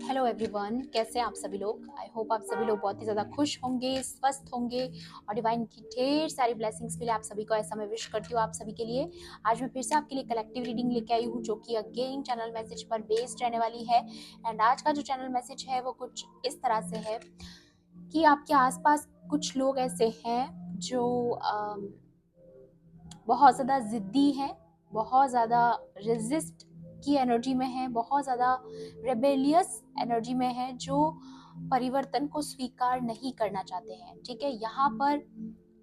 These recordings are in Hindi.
हेलो एवरीवन, कैसे हैं आप सभी लोग। आई होप आप सभी लोग बहुत ही ज़्यादा खुश होंगे, स्वस्थ होंगे और डिवाइन की ढेर सारी ब्लेसिंग्स मिले आप सभी को, ऐसा मैं विश करती हूँ आप सभी के लिए। आज मैं फिर से आपके लिए कलेक्टिव रीडिंग लेके आई हूँ जो कि अगेन चैनल मैसेज पर बेस्ड रहने वाली है। एंड आज का जो चैनल मैसेज है वो कुछ इस तरह से है कि आपके आसपास कुछ लोग ऐसे हैं जो बहुत ज़्यादा ज़िद्दी हैं, बहुत ज़्यादा रेजिस्ट की एनर्जी में है, बहुत ज़्यादा रेबेलियस एनर्जी में है, जो परिवर्तन को स्वीकार नहीं करना चाहते हैं। ठीक है, यहाँ पर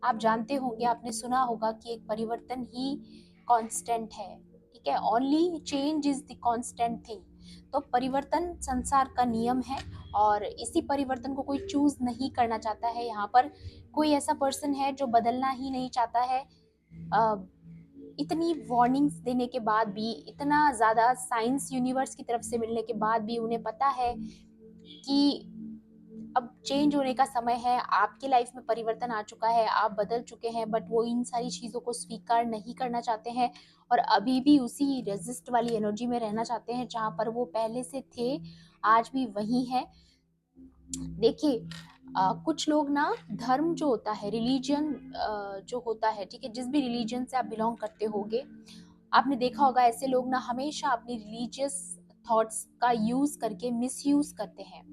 आप जानते होंगे, आपने सुना होगा कि एक परिवर्तन ही कांस्टेंट है। ठीक है, only change is the constant thing. तो परिवर्तन संसार का नियम है और इसी परिवर्तन को कोई चूज नहीं करना चाहता है। यहाँ पर कोई ऐसा पर्सन है जो बदलना ही नहीं चाहता है। इतनी वार्निंग्स देने के बाद भी, इतना ज़्यादा साइंस यूनिवर्स की तरफ से मिलने के बाद भी उन्हें पता है कि अब चेंज होने का समय है, आपकी लाइफ में परिवर्तन आ चुका है, आप बदल चुके हैं, बट वो इन सारी चीज़ों को स्वीकार नहीं करना चाहते हैं और अभी भी उसी रेजिस्ट वाली एनर्जी में रहना चाहते हैं जहाँ पर वो पहले से थे, आज भी वही है। देखिए, कुछ लोग ना, धर्म जो होता है, रिलीजन जो होता है, ठीक है, जिस भी रिलीजन से आप बिलोंग करते होगे, आपने देखा होगा ऐसे लोग ना हमेशा अपनी रिलीजियस थॉट्स का यूज करके मिसयूज करते हैं।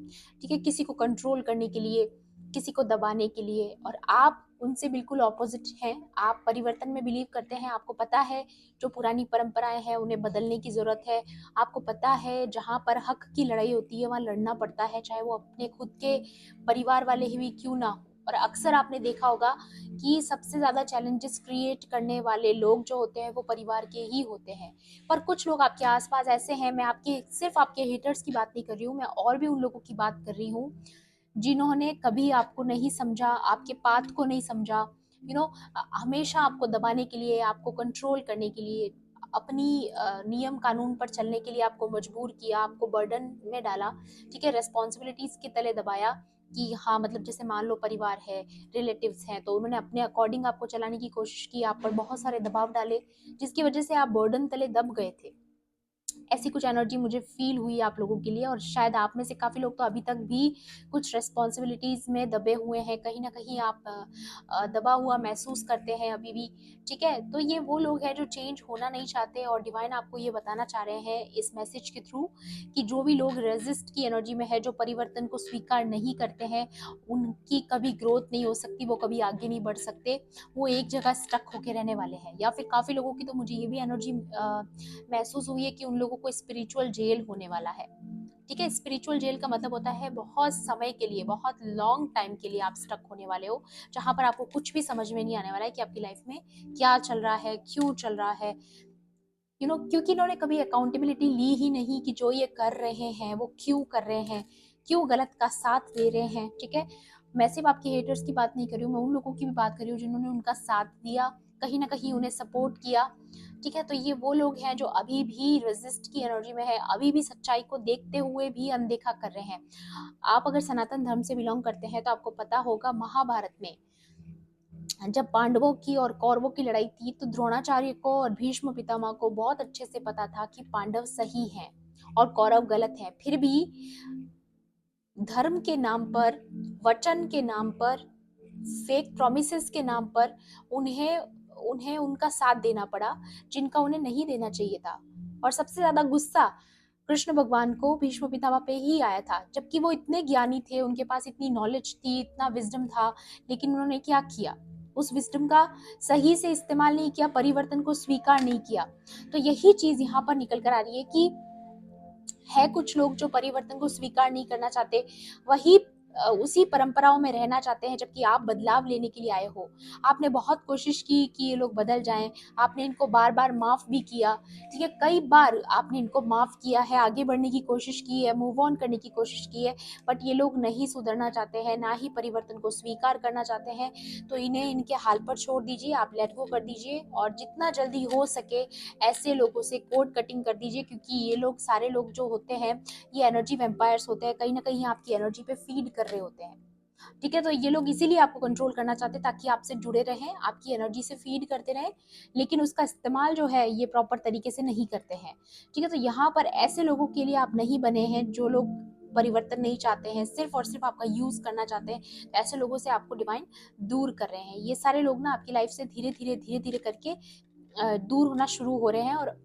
ठीक है, किसी को कंट्रोल करने के लिए, किसी को दबाने के लिए। और आप उनसे बिल्कुल ऑपोजिट हैं। आप परिवर्तन में बिलीव करते हैं। आपको पता है जो पुरानी परंपराएं हैं उन्हें बदलने की जरूरत है। आपको पता है जहाँ पर हक की लड़ाई होती है वहाँ लड़ना पड़ता है, चाहे वो अपने खुद के परिवार वाले ही भी क्यों ना हो। और अक्सर आपने देखा होगा कि सबसे ज्यादा चैलेंजेस क्रिएट करने वाले लोग जो होते हैं वो परिवार के ही होते हैं। पर कुछ लोग आपके आसपास ऐसे हैं, मैं आपके सिर्फ आपके हेटर्स की बात नहीं कर रही हूँ, मैं और भी उन लोगों की बात कर रही हूँ जिन्होंने कभी आपको नहीं समझा, आपके पाथ को नहीं समझा। हमेशा आपको दबाने के लिए, आपको कंट्रोल करने के लिए, अपनी नियम कानून पर चलने के लिए आपको मजबूर किया, आपको बर्डन में डाला। ठीक है, रेस्पॉन्सिबिलिटीज के तले दबाया कि हाँ, मतलब जैसे मान लो परिवार है, रिलेटिव्स हैं, तो उन्होंने अपने अकॉर्डिंग आपको चलाने की कोशिश की, आप पर बहुत सारे दबाव डाले जिसकी वजह से आप बर्डन तले दब गए थे। ऐसी कुछ एनर्जी मुझे फील हुई आप लोगों के लिए और शायद आप में से काफ़ी लोग तो अभी तक भी कुछ रिस्पॉन्सिबिलिटीज़ में दबे हुए हैं, कहीं ना कहीं आप दबा हुआ महसूस करते हैं अभी भी। ठीक है, तो ये वो लोग हैं जो चेंज होना नहीं चाहते और डिवाइन आपको ये बताना चाह रहे हैं इस मैसेज के थ्रू कि जो भी लोग रेजिस्ट की एनर्जी में है, जो परिवर्तन को स्वीकार नहीं करते हैं, उनकी कभी ग्रोथ नहीं हो सकती, वो कभी आगे नहीं बढ़ सकते, वो एक जगह स्टक होके रहने वाले हैं। या फिर काफ़ी लोगों की तो मुझे ये भी एनर्जी महसूस हुई है कि उन लोगों को स्पिरिचुअल जेल होने वाला है। ठीक है, स्पिरिचुअल जेल का मतलब होता है बहुत समय के लिए, बहुत लॉन्ग टाइम के लिए आप स्टक होने वाले हो, जहां पर आपको कुछ भी समझ में नहीं आने वाला है कि आपकी लाइफ में क्या चल रहा है, क्यों चल रहा है। क्योंकि इन्होंने कभी अकाउंटेबिलिटी ली ही नहीं कि जो ये कर रहे हैं वो क्यों कर रहे हैं, क्यों गलत का साथ दे रहे हैं। ठीक है, मैं सिर्फ आपके हेटर्स की बात नहीं कर रही हूँ, मैं उन लोगों की भी बात कर रही हूँ जिन्होंने उनका साथ दिया, कहीं ना कहीं उन्हें सपोर्ट किया। ठीक है, तो ये वो लोग हैं जो अभी भी रेजिस्ट की एनर्जी में है, अभी भी सच्चाई को देखते हुए भी अनदेखा कर रहे हैं। आप अगर सनातन धर्म से बिलोंग करते हैं तो आपको पता होगा, महाभारत में जब पांडवों की और कौरवों की लड़ाई थी तो द्रोणाचार्य को और भीष्म पितामह को बहुत अच्छे से पता था कि पांडव सही हैं और कौरव गलत हैं। फिर भी धर्म के नाम पर, वचन के नाम पर, फेक प्रोमिसेस के नाम पर उन्हें उन्हें उनका साथ देना पड़ा जिनका उन्हें नहीं देना चाहिए था। और सबसे ज्यादा गुस्सा कृष्ण भगवान को भीष्म पितामह पे ही आया था, जबकि वो इतने ज्ञानी थे, उनके पास इतनी नॉलेज थी, इतना विजडम था, लेकिन उन्होंने क्या किया, उस विजडम का सही से इस्तेमाल नहीं किया, परिवर्तन को स्वीकार नहीं किया। तो यही चीज यहाँ पर निकल कर आ रही है कि है कुछ लोग जो परिवर्तन को स्वीकार नहीं करना चाहते, वही उसी परंपराओं में रहना चाहते हैं, जबकि आप बदलाव लेने के लिए आए हो। आपने बहुत कोशिश की कि ये लोग बदल जाएं, आपने इनको बार बार माफ भी किया। ठीक है, कई बार आपने इनको माफ किया है, आगे बढ़ने की कोशिश की है, मूव ऑन करने की कोशिश की है, बट ये लोग नहीं सुधरना चाहते हैं, ना ही परिवर्तन को स्वीकार करना चाहते हैं। तो इन्हें इनके हाल पर छोड़ दीजिए, आप लेट गो कर दीजिए और जितना जल्दी हो सके ऐसे लोगों से कोड कटिंग कर दीजिए, क्योंकि ये लोग, सारे लोग जो होते हैं, ये एनर्जी वेम्पायर्स होते हैं, कहीं ना कहीं आपकी एनर्जी पे फीड कर रहे होते हैं। ठीक है, तो ये लोग इसीलिए आपको कंट्रोल करना चाहते हैं ताकि आपसे जुड़े रहें, आपकी एनर्जी से फीड करते रहें, लेकिन उसका इस्तेमाल जो है ये प्रॉपर तरीके से नहीं करते हैं। ठीक है, तो यहाँ पर ऐसे लोगों के लिए आप नहीं बने हैं जो लोग परिवर्तन नहीं चाहते हैं, सिर्फ और सिर्फ आपका यूज करना चाहते हैं, तो ऐसे लोगों से आपको डिवाइन दूर कर रहे हैं। ये सारे लोग ना आपकी लाइफ से धीरे धीरे करके दूर होना शुरू हो रहे हैं, और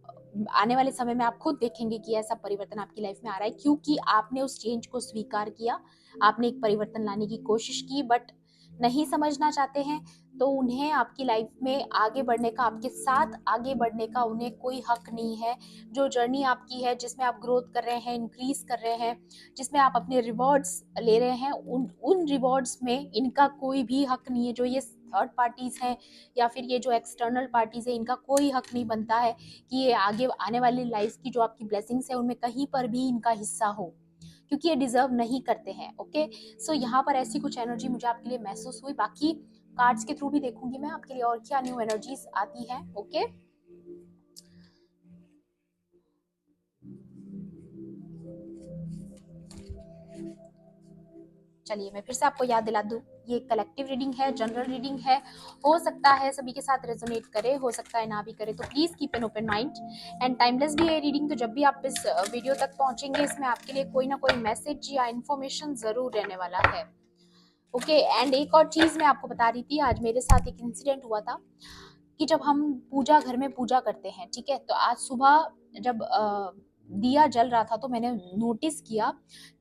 आने वाले समय में आप खुद देखेंगे कि ऐसा परिवर्तन आपकी लाइफ में आ रहा है, क्योंकि आपने उस चेंज को स्वीकार किया, आपने एक परिवर्तन लाने की कोशिश की, बट नहीं समझना चाहते हैं। तो उन्हें आपकी लाइफ में आगे बढ़ने का, आपके साथ आगे बढ़ने का उन्हें कोई हक नहीं है। जो जर्नी आपकी है, जिसमें आप ग्रोथ कर रहे हैं, इंक्रीज कर रहे हैं, जिसमें आप अपने रिवॉर्ड्स ले रहे हैं, उन रिवॉर्ड्स में इनका कोई भी हक नहीं है। जो ये थर्ड पार्टीज हैं या फिर ये जो एक्सटर्नल पार्टीज है, इनका कोई हक नहीं बनता है कि ये आगे आने वाली लाइफ की जो आपकी ब्लेसिंग्स है उनमें कहीं पर भी इनका हिस्सा हो, क्योंकि ये डिजर्व नहीं करते हैं। ओके, सो यहाँ पर ऐसी कुछ एनर्जी मुझे आपके लिए महसूस हुई। बाकी कार्ड्स के थ्रू भी देखूंगी मैं आपके लिए और क्या न्यू एनर्जीज आती हैं। ओके, चलिए मैं फिर से आपको याद दिला दूं, ये कलेक्टिव रीडिंग है, जनरल रीडिंग है। हो सकता है सभी के साथ रेजोनेट करे, हो सकता है ना भी करे, तो please keep an open mind. And timeless भी है रीडिंग, तो जब भी आप इस वीडियो तक पहुंचेंगे, इसमें आपके लिए कोई ना कोई मैसेज या इन्फॉर्मेशन जरूर रहने वाला है। ओके, एंड एक और चीज मैं आपको बता रही थी, आज मेरे साथ एक इंसिडेंट हुआ था कि जब हम पूजा घर में पूजा करते हैं, ठीक है, तो आज सुबह जब दिया जल रहा था तो मैंने नोटिस किया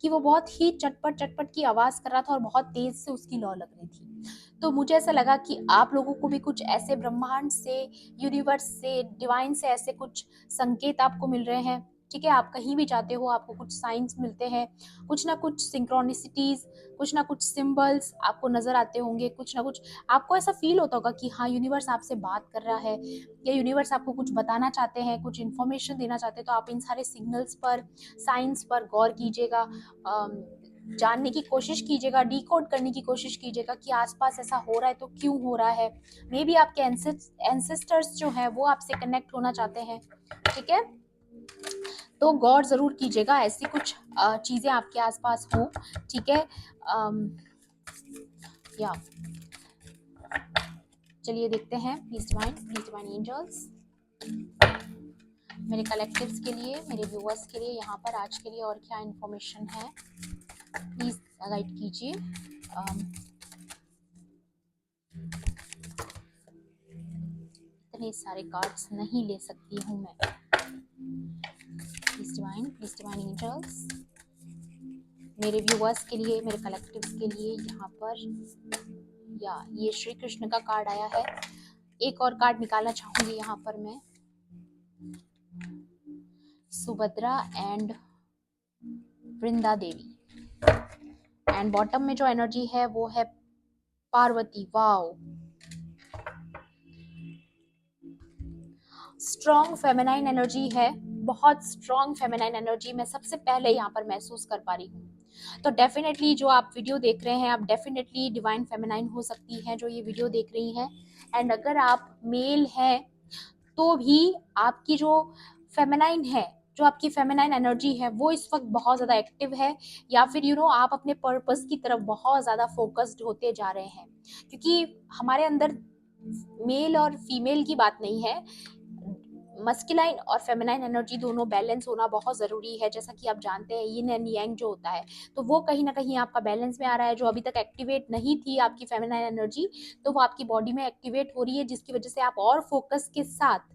कि वो बहुत ही चटपट चटपट की आवाज कर रहा था और बहुत तेज से उसकी लौ लग रही थी। तो मुझे ऐसा लगा कि आप लोगों को भी कुछ ऐसे ब्रह्मांड से, यूनिवर्स से, डिवाइन से ऐसे कुछ संकेत आपको मिल रहे हैं। ठीक है, आप कहीं भी जाते हो आपको कुछ साइंस मिलते हैं, कुछ ना कुछ सिंक्रोनिसिटीज, कुछ ना कुछ सिंबल्स आपको नजर आते होंगे, कुछ ना कुछ आपको ऐसा फील होता होगा कि हाँ यूनिवर्स आपसे बात कर रहा है, या यूनिवर्स आपको कुछ बताना चाहते हैं, कुछ इन्फॉर्मेशन देना चाहते हैं। तो आप इन सारे सिग्नल्स पर, साइंस पर गौर कीजिएगा, जानने की कोशिश कीजिएगा, डिकोड करने की कोशिश कीजिएगा कि आसपास ऐसा हो रहा है तो क्यों हो रहा है। मे बी आपके एंसेस्टर्स जो हैं वो आपसे कनेक्ट होना चाहते हैं। ठीक है, तो गौर जरूर कीजिएगा ऐसी कुछ चीजें आपके आसपास हो। ठीक है, या चलिए देखते हैं, प्लीज डिवाइन एंजल्स मेरे कलेक्टिव्स के लिए, मेरे व्यूअर्स के लिए यहाँ पर आज के लिए और क्या इन्फॉर्मेशन है, प्लीज गाइड कीजिए। इतने सारे कार्ड्स नहीं ले सकती हूँ मैं। प्लीज डिवाइन एंजल्स मेरे व्यूअर्स के लिए, मेरे कलेक्टिव्स के लिए यहाँ पर, या ये श्री कृष्ण का कार्ड आया है। एक और कार्ड निकालना चाहूंगी यहाँ पर मैं, Subhadra and Vrinda Devi, and bottom में जो एनर्जी है वो है Parvati. Wow, strong feminine energy है, बहुत स्ट्रॉन्ग फेमिनाइन एनर्जी मैं सबसे पहले यहाँ पर महसूस कर पा रही हूँ। तो डेफिनेटली जो आप वीडियो देख रहे हैं, आप डेफिनेटली डिवाइन फेमिनाइन हो सकती हैं जो ये वीडियो देख रही हैं। एंड अगर आप मेल हैं तो भी आपकी जो फेमिनाइन है, जो आपकी फेमिनाइन एनर्जी है वो इस वक्त बहुत ज़्यादा एक्टिव है, या फिर आप अपने पर्पस की तरफ बहुत ज़्यादा फोकस्ड होते जा रहे हैं। क्योंकि हमारे अंदर मेल और फीमेल की बात नहीं है, मस्कुलाइन और फेमिनाइन एनर्जी दोनों बैलेंस होना बहुत ज़रूरी है। जैसा कि आप जानते हैं यिन एंड यांग जो होता है, तो वो कहीं ना कहीं आपका बैलेंस में आ रहा है। जो अभी तक एक्टिवेट नहीं थी आपकी फेमिनाइन एनर्जी, तो वो आपकी बॉडी में एक्टिवेट हो रही है, जिसकी वजह से आप और फोकस के साथ,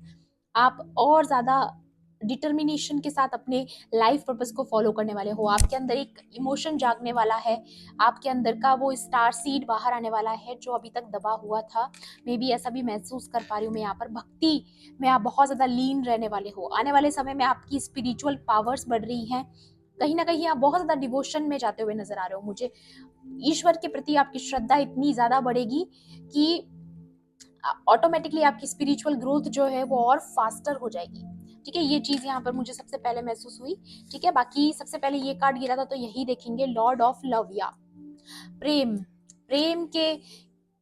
आप और ज़्यादा डिटर्मिनेशन के साथ अपने लाइफ पर्पस को फॉलो करने वाले हो। आपके अंदर एक इमोशन जागने वाला है, आपके अंदर का वो स्टार सीड बाहर आने वाला है जो अभी तक दबा हुआ था। मे बी ऐसा भी महसूस कर पा रही हूँ मैं यहाँ पर, भक्ति में आप बहुत ज़्यादा लीन रहने वाले हो। आने वाले समय में आपकी स्पिरिचुअल पावर्स बढ़ रही हैं, कहीं ना कहीं आप बहुत ज़्यादा डिवोशन में जाते हुए नजर आ रहे हो। मुझे ईश्वर के प्रति आपकी श्रद्धा इतनी ज़्यादा बढ़ेगी कि ऑटोमेटिकली आपकी स्पिरिचुअल ग्रोथ जो है वो और फास्टर हो जाएगी। ठीक है, ये चीज यहाँ पर मुझे सबसे पहले महसूस हुई। ठीक है, बाकी सबसे पहले ये कार्ड गिरा था तो यही देखेंगे, लॉर्ड ऑफ लव, या प्रेम। प्रेम के,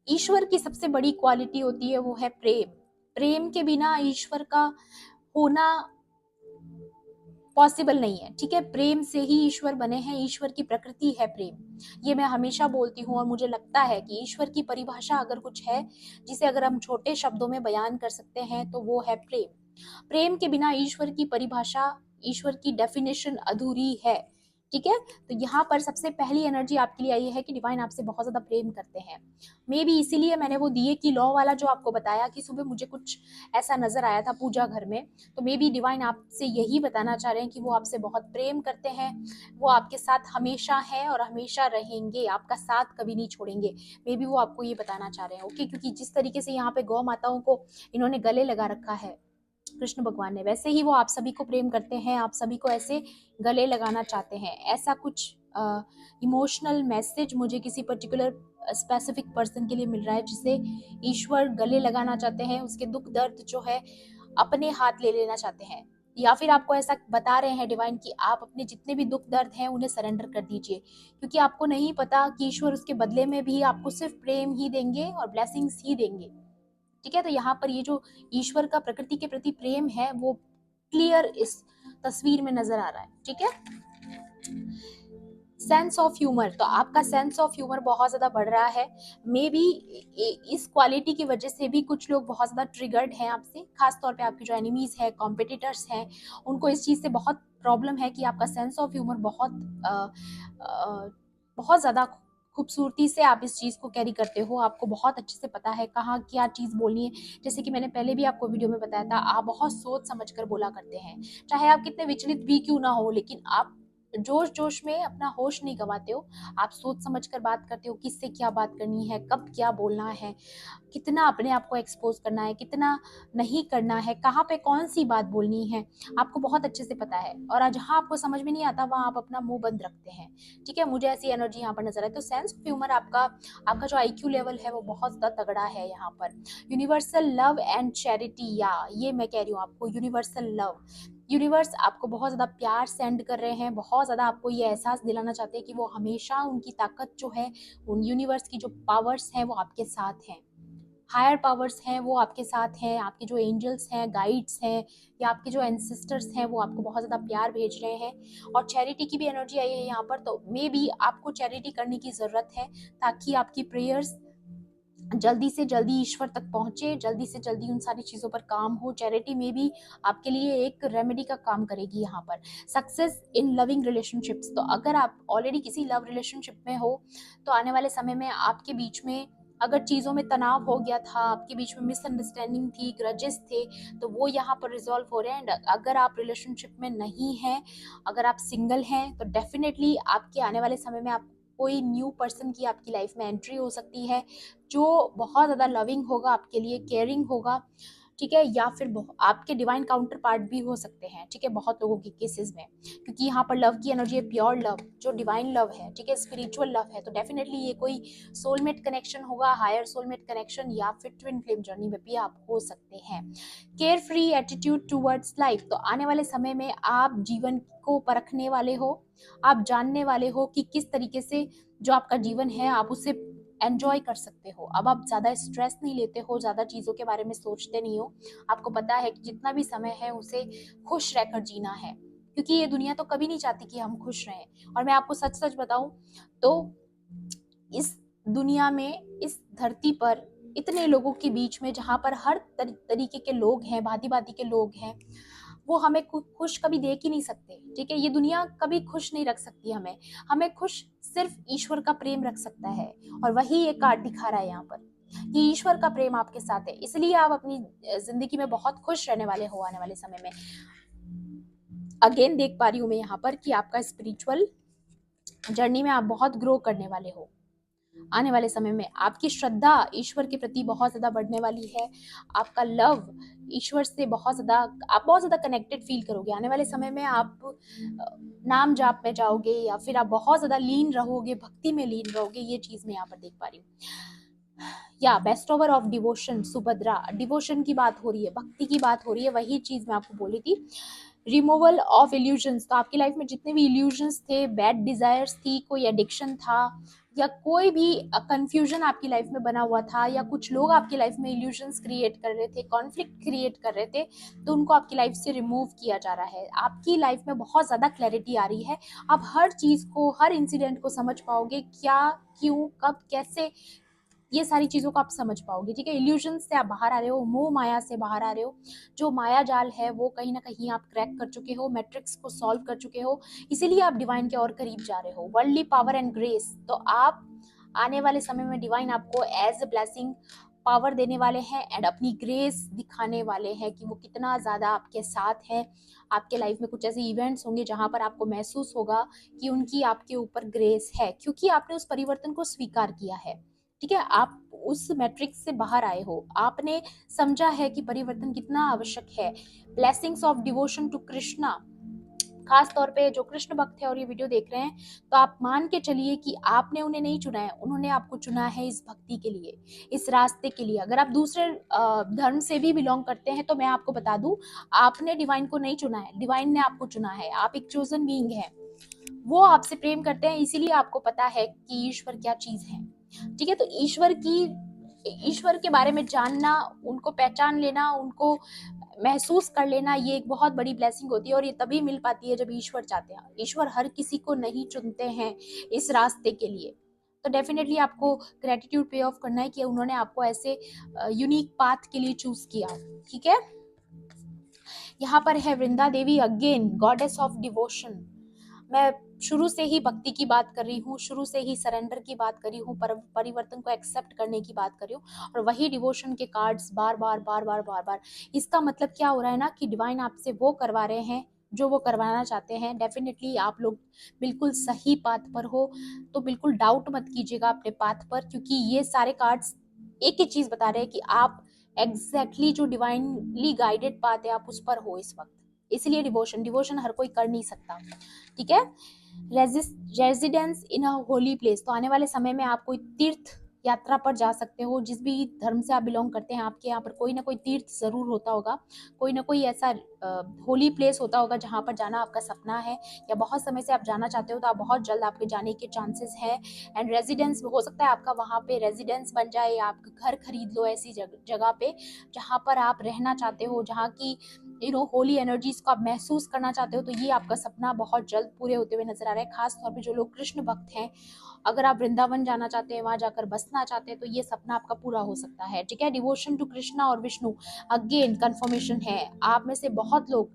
ईश्वर की सबसे बड़ी क्वालिटी होती है वो है प्रेम। प्रेम के बिना ईश्वर का होना पॉसिबल नहीं है। ठीक है, प्रेम से ही ईश्वर बने हैं, ईश्वर की प्रकृति है प्रेम। ये मैं हमेशा बोलती हूँ, और मुझे लगता है कि ईश्वर की परिभाषा अगर कुछ है जिसे अगर हम छोटे शब्दों में बयान कर सकते हैं तो वो है प्रेम। प्रेम के बिना ईश्वर की परिभाषा, ईश्वर की डेफिनेशन अधूरी है। ठीक है। तो यहाँ पर सबसे पहली एनर्जी आपके लिए आई है कि डिवाइन आपसे बहुत ज़्यादा प्रेम करते हैं। मे बी इसीलिए मैंने वो दिए की लॉ वाला जो आपको बताया कि सुबह मुझे कुछ ऐसा नज़र आया था पूजा घर में, तो मे बी डिवाइन आपसे यही बताना चाह रहे हैं कि वो आपसे बहुत प्रेम करते हैं, वो आपके साथ हमेशा हैं और हमेशा रहेंगे, आपका साथ कभी नहीं छोड़ेंगे। मे बी वो आपको ये बताना चाह रहे हैं, ओके। क्योंकि जिस तरीके से यहाँ पे गौ माताओं को इन्होंने गले लगा रखा है कृष्ण भगवान ने, वैसे ही वो आप सभी को प्रेम करते हैं, आप सभी को ऐसे गले लगाना चाहते हैं। ऐसा कुछ इमोशनल मैसेज मुझे किसी पर्टिकुलर स्पेसिफिक पर्सन के लिए मिल रहा है जिसे ईश्वर गले लगाना चाहते हैं, उसके दुख दर्द जो है अपने हाथ ले लेना चाहते हैं। या फिर आपको ऐसा बता रहे हैं डिवाइन कि आप अपने जितने भी दुख दर्द हैं उन्हें सरेंडर कर दीजिए, क्योंकि आपको नहीं पता कि ईश्वर उसके बदले में भी आपको सिर्फ प्रेम ही देंगे और ब्लेसिंग्स ही देंगे। ठीक है। तो यहाँ पर ये जो ईश्वर का प्रकृति के प्रति प्रेम है वो क्लियर इस तस्वीर में नजर आ रहा है। ठीक है। सेंस ऑफ ह्यूमर, तो आपका सेंस ऑफ ह्यूमर बहुत ज्यादा बढ़ रहा है। मे बी इस क्वालिटी की वजह से भी कुछ लोग बहुत ज्यादा ट्रिगर्ड हैं आपसे, खासतौर पे आपके जो एनिमीज हैं, कॉम्पिटिटर्स हैं, उनको इस चीज से बहुत प्रॉब्लम है कि आपका सेंस ऑफ ह्यूमर बहुत ज्यादा खूबसूरती से आप इस चीज को कैरी करते हो। आपको बहुत अच्छे से पता है कहाँ क्या चीज बोलनी है। जैसे कि मैंने पहले भी आपको वीडियो में बताया था, आप बहुत सोच समझ कर बोला करते हैं, चाहे आप कितने विचलित भी क्यों ना हो, लेकिन आप जोश जोश में अपना होश नहीं गंवाते हो। आप सोच समझ कर बात करते हो, किससे क्या बात करनी है, कब क्या बोलना है, कितना अपने आप को एक्सपोज करना है, कितना नहीं करना है, कहाँ पे कौन सी बात बोलनी है, आपको बहुत अच्छे से पता है। और जहाँ आपको समझ में नहीं आता वहाँ आप अपना मुंह बंद रखते हैं। ठीक है। मुझे ऐसी एनर्जी यहाँ पर नजर आए। तो सेंस ऑफ ह्यूमर आपका आपका जो आईक्यू लेवल है वो बहुत ज्यादा तगड़ा है यहाँ पर। यूनिवर्सल लव एंड चैरिटी, या ये मैं कह रही हूँ आपको, यूनिवर्सल लव, यूनिवर्स आपको बहुत ज़्यादा प्यार सेंड कर रहे हैं, बहुत ज़्यादा आपको ये एहसास दिलाना चाहते हैं कि वो हमेशा उनकी ताकत जो है, उन यूनिवर्स की जो पावर्स हैं वो आपके साथ हैं, हायर पावर्स हैं वो आपके साथ हैं, आपके जो एंजल्स हैं, गाइड्स हैं, या आपके जो एंसेस्टर्स हैं वो आपको बहुत ज़्यादा प्यार भेज रहे हैं। और चैरिटी की भी एनर्जी आई है यहाँ पर, तो मे बी आपको चैरिटी करने की ज़रूरत है ताकि आपकी प्रेयर्स जल्दी से जल्दी ईश्वर तक पहुंचे, जल्दी से जल्दी उन सारी चीज़ों पर काम हो। चैरिटी में भी आपके लिए एक रेमेडी का काम करेगी यहाँ पर। सक्सेस इन लविंग रिलेशनशिप्स, तो अगर आप ऑलरेडी किसी लव रिलेशनशिप में हो तो आने वाले समय में आपके बीच में अगर चीज़ों में तनाव हो गया था, आपके बीच में मिसअंडरस्टैंडिंग थी, ग्रजेस थे, तो वो यहाँ पर रिजॉल्व हो रहे हैं। एंड अगर आप रिलेशनशिप में नहीं हैं, अगर आप सिंगल हैं, तो डेफिनेटली आपके आने वाले समय में आप कोई न्यू पर्सन की आपकी लाइफ में एंट्री हो सकती है जो बहुत ज़्यादा लविंग होगा आपके लिए, केयरिंग होगा। ठीक है। या फिर आपके डिवाइन काउंटर पार्ट भी हो सकते हैं। ठीक है। बहुत लोगों के केसेस में, क्योंकि यहाँ पर लव की एनर्जी है, प्योर लव जो डिवाइन लव है। ठीक है। स्पिरिचुअल लव है, तो डेफिनेटली ये कोई सोलमेट कनेक्शन होगा, हायर सोलमेट कनेक्शन, या फिर ट्विन फ्लेम जर्नी में भी आप हो सकते हैं। Care free attitude towards life, तो आने वाले समय में आप जीवन को परखने वाले हो, आप जानने वाले हो कि किस तरीके से जो आपका जीवन है आप उसे एंजॉय कर सकते हो। अब आप ज़्यादा स्ट्रेस नहीं लेते हो, ज़्यादा चीज़ों के बारे में सोचते नहीं हो। आपको पता है कि जितना भी समय है उसे खुश रहकर जीना है, क्योंकि ये दुनिया तो कभी नहीं चाहती कि हम खुश रहें। और मैं आपको सच सच बताऊं तो इस दुनिया में, इस धरती पर इतने लोगों के बीच में, जहाँ पर हर तरीके के लोग हैं, भांति भांति के लोग हैं, वो हमें खुश कभी देख ही नहीं सकते। ठीक है। ये दुनिया कभी खुश नहीं रख सकती हमें, हमें खुश सिर्फ ईश्वर का प्रेम रख सकता है। और वही ये कार्ड दिखा रहा है यहाँ पर कि ईश्वर का प्रेम आपके साथ है, इसलिए आप अपनी जिंदगी में बहुत खुश रहने वाले हो आने वाले समय में। अगेन देख पा रही हूँ मैं यहाँ पर कि आपका स्पिरिचुअल जर्नी में आप बहुत ग्रो करने वाले हो। आने वाले समय में आपकी श्रद्धा ईश्वर के प्रति बहुत ज्यादा बढ़ने वाली है। आपका लव ईश्वर से बहुत ज्यादा, आप बहुत ज्यादा कनेक्टेड फील करोगे। आने वाले समय में आप नाम जाप में जाओगे, या फिर आप बहुत ज्यादा लीन रहोगे, भक्ति में लीन रहोगे। ये चीज मैं यहाँ पर देख पा रही हूँ। या best over of devotion Subhadra, devotion की बात हो रही है, भक्ति की बात हो रही है, वही चीज मैं आपको बोली थी। रिमूवल ऑफ इल्यूजन्स, तो आपकी लाइफ में जितने भी इल्यूजन्स थे, बैड डिजायर्स थी, कोई एडिक्शन था, या कोई भी कंफ्यूजन आपकी लाइफ में बना हुआ था, या कुछ लोग आपकी लाइफ में इल्यूजन्स क्रिएट कर रहे थे, कॉन्फ्लिक्ट क्रिएट कर रहे थे, तो उनको आपकी लाइफ से रिमूव किया जा रहा है। आपकी लाइफ में बहुत ज़्यादा क्लैरिटी आ रही है। आप हर चीज़ को, हर इंसिडेंट को समझ पाओगे, क्या, क्यों, कब, कैसे ये सारी चीज़ों को आप समझ पाओगे, ठीक है। इल्यूजन से आप बाहर आ रहे हो, मोह माया से बाहर आ रहे हो। जो माया जाल है वो कहीं ना कहीं आप क्रैक कर चुके हो, मैट्रिक्स को सॉल्व कर चुके हो, इसीलिए आप डिवाइन के और करीब जा रहे हो। वर्ल्डली पावर एंड ग्रेस, तो आप आने वाले समय में डिवाइन आपको एज अ ब्लेसिंग पावर देने वाले हैं एंड अपनी ग्रेस दिखाने वाले हैं कि वो कितना ज़्यादा आपके साथ है। आपके लाइफ में कुछ ऐसे इवेंट्स होंगे जहां पर आपको महसूस होगा कि उनकी आपके ऊपर ग्रेस है, क्योंकि आपने उस परिवर्तन को स्वीकार किया है, ठीक है। आप उस मैट्रिक्स से बाहर आए हो, आपने समझा है कि परिवर्तन कितना आवश्यक है। Blessings of devotion to Krishna, खास तौर पे जो कृष्ण भक्त है और ये वीडियो देख रहे हैं, तो आप मान के चलिए कि आपने उन्हें नहीं चुना है, उन्होंने आपको चुना है इस भक्ति के लिए, इस रास्ते के लिए। अगर आप दूसरे धर्म से भी बिलोंग करते हैं तो मैं आपको बता दूं, आपने डिवाइन को नहीं चुना है, डिवाइन ने आपको चुना है। आप एक चोजन बीइंग है, वो आपसे प्रेम करते हैं, इसीलिए आपको पता है कि ईश्वर क्या चीज है, ठीक है। तो ईश्वर के बारे में जानना, उनको पहचान लेना, उनको महसूस कर लेना, ये एक बहुत बड़ी ब्लेसिंग होती है। और ये तभी मिल पाती है जब ईश्वर चाहते हैं। ईश्वर हर किसी को नहीं चुनते हैं इस रास्ते के लिए। तो डेफिनेटली आपको ग्रेटिट्यूड पे ऑफ करना है कि उन्होंने आपको ऐसे यूनिक पाथ के लिए चूज किया, ठीक है। यहाँ पर है Vrinda Devi again, goddess of devotion. मैं शुरू से ही भक्ति की बात कर रही हूँ, शुरू से ही सरेंडर की बात कर रही हूँ, परिवर्तन को एक्सेप्ट करने की बात कर रही हूँ, और वही डिवोशन के कार्ड्स बार बार बार बार बार बार। इसका मतलब क्या हो रहा है ना कि डिवाइन आपसे वो करवा रहे हैं जो वो करवाना चाहते हैं। डेफिनेटली आप लोग बिल्कुल सही पाथ पर हो, तो बिल्कुल डाउट मत कीजिएगा अपने पाथ पर, क्योंकि ये सारे कार्ड्स एक ही चीज बता रहे हैं कि आप एग्जैक्टली जो डिवाइनली गाइडेड पाथ है आप उस पर हो इस वक्त। इसलिए डिवोशन डिवोशन हर कोई कर नहीं सकता, ठीक है। रेजिडेंस इन अ होली प्लेस, तो आने वाले समय में आप कोई तीर्थ यात्रा पर जा सकते हो। जिस भी धर्म से आप बिलोंग करते हैं, आपके यहाँ पर कोई ना कोई तीर्थ जरूर होता होगा, कोई ना कोई ऐसा होली प्लेस होता होगा जहाँ पर जाना आपका सपना है, या बहुत समय से आप जाना चाहते हो, तो आप बहुत जल्द आपके जाने के चांसेस हैं। एंड रेजिडेंस हो सकता है आपका वहाँ पे रेजिडेंस बन जाए, या आप घर खरीद लो ऐसी जगह पे जहाँ पर आप रहना चाहते हो, जहाँ की होली एनर्जीज को आप महसूस करना चाहते हो। तो ये आपका सपना बहुत जल्द पूरे होते हुए नजर आ रहा है। खास तौर पे जो लोग कृष्ण भक्त हैं, अगर आप वृंदावन जाना चाहते हैं, वहां जाकर बसना चाहते हैं, तो ये सपना आपका पूरा हो सकता है, ठीक है। डिवोशन टू कृष्णा और विष्णु, अगेन कंफर्मेशन है। आप में से बहुत लोग